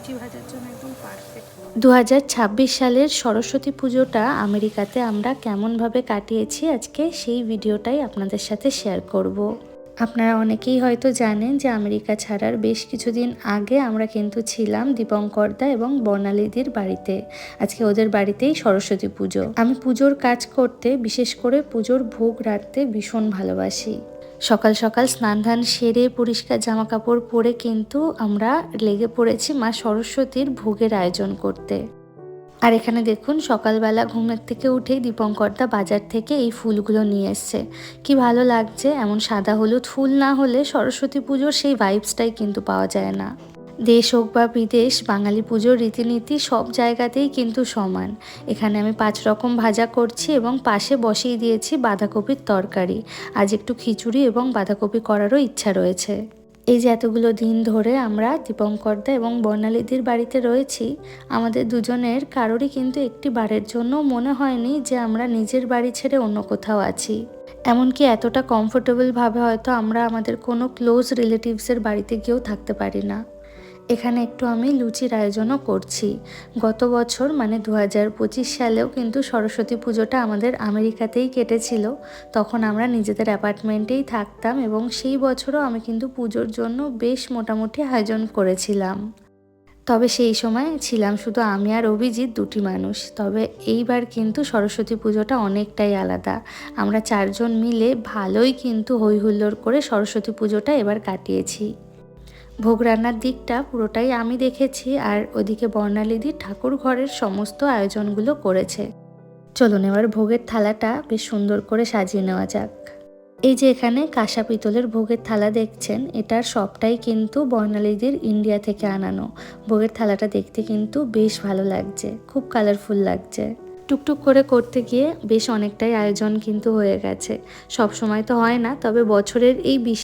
লুচি ভাজার জন্য একদম পারফেক্ট। 2026 সালের সরস্বতী পুজোটা আমেরিকাতে আমরা কেমনভাবে কাটিয়েছি আজকে সেই ভিডিওটাই আপনাদের সাথে শেয়ার করব। আপনারা অনেকেই হয়তো জানেন যে আমেরিকা ছাড়ার বেশ কিছুদিন আগে আমরা কিন্তু ছিলাম দীপঙ্করদা এবং বর্ণালীদির বাড়িতে। আজকে ওদের বাড়িতেই সরস্বতী পুজো। আমি পুজোর কাজ করতে, বিশেষ করে পুজোর ভোগ রাখতে ভীষণ ভালোবাসি। সকাল সকাল স্নান ধান সেরে পরিষ্কার জামা কাপড় পরে কিন্তু আমরা লেগে পড়েছি মা সরস্বতীর ভোগের আয়োজন করতে। আর এখানে দেখুন সকালবেলা ঘুমের থেকে উঠেই দীপঙ্করদা বাজার থেকে এই ফুলগুলো নিয়ে এসছে। কি ভালো লাগছে, এমন সাদা হলুদ ফুল না হলে সরস্বতী পুজোর সেই ভাইবসটাই কিন্তু পাওয়া যায় না। দেশ হোক বা বিদেশ, বাঙালি পুজোর রীতিনীতি সব জায়গাতেই কিন্তু সমান। এখানে আমি 5 রকম ভাজা করছি এবং পাশে বসিয়ে দিয়েছি বাঁধাকপির তরকারি। আজ একটু খিচুড়ি এবং বাঁধাকপি করারও ইচ্ছা রয়েছে। এই যে এতগুলো দিন ধরে আমরা দীপঙ্করদা এবং বর্ণালীদির বাড়িতে রয়েছি, আমাদের দুজনের কারোরই কিন্তু একটি বারের জন্য মনে হয়নি যে আমরা নিজের বাড়ি ছেড়ে অন্য কোথাও আছি। এমনকি এতটা কমফোর্টেবলভাবে হয়তো আমরা আমাদের কোনো ক্লোজ রিলেটিভসের বাড়িতে গিয়েও থাকতে পারি না। এখানে একটু আমি লুচির আয়োজনও করছি। গত বছর মানে 2025 সালেও কিন্তু সরস্বতী পুজোটা আমাদের আমেরিকাতেই কেটেছিল। তখন আমরা নিজেদের অ্যাপার্টমেন্টেই থাকতাম এবং সেই বছরও আমি কিন্তু পুজোর জন্য বেশ মোটামুটি আয়োজন করেছিলাম। তবে সেই সময় ছিলাম শুধু আমি আর অভিজিৎ, দুটি মানুষ। তবে এইবার কিন্তু সরস্বতী পুজোটা অনেকটাই আলাদা। আমরা 4 জন মিলে ভালোই কিন্তু হই হুল্লোড় করে সরস্বতী পুজোটা এবার কাটিয়েছি। ভোগ রান্নার দিকটা পুরোটাই আমি দেখেছি, আর ওদিকে বর্ণালীদি ঠাকুর ঘরের সমস্ত আয়োজনগুলো করেছে। চলুন এবার ভোগের থালাটা বেশ সুন্দর করে সাজিয়ে নেওয়া যাক। এই যে এখানে কাঁসা পিতলের ভোগের থালা দেখছেন, এটার সবটাই কিন্তু বর্ণালীদির ইন্ডিয়া থেকে আনানো। ভোগের থালাটা দেখতে কিন্তু বেশ ভালো লাগছে, খুব কালারফুল লাগছে। টুকটুক করে করতে গিয়ে বেশ অনেকটাই আয়োজন কিন্তু হয়ে গেছে। সব সময় তো হয় না, তবে বছরের এই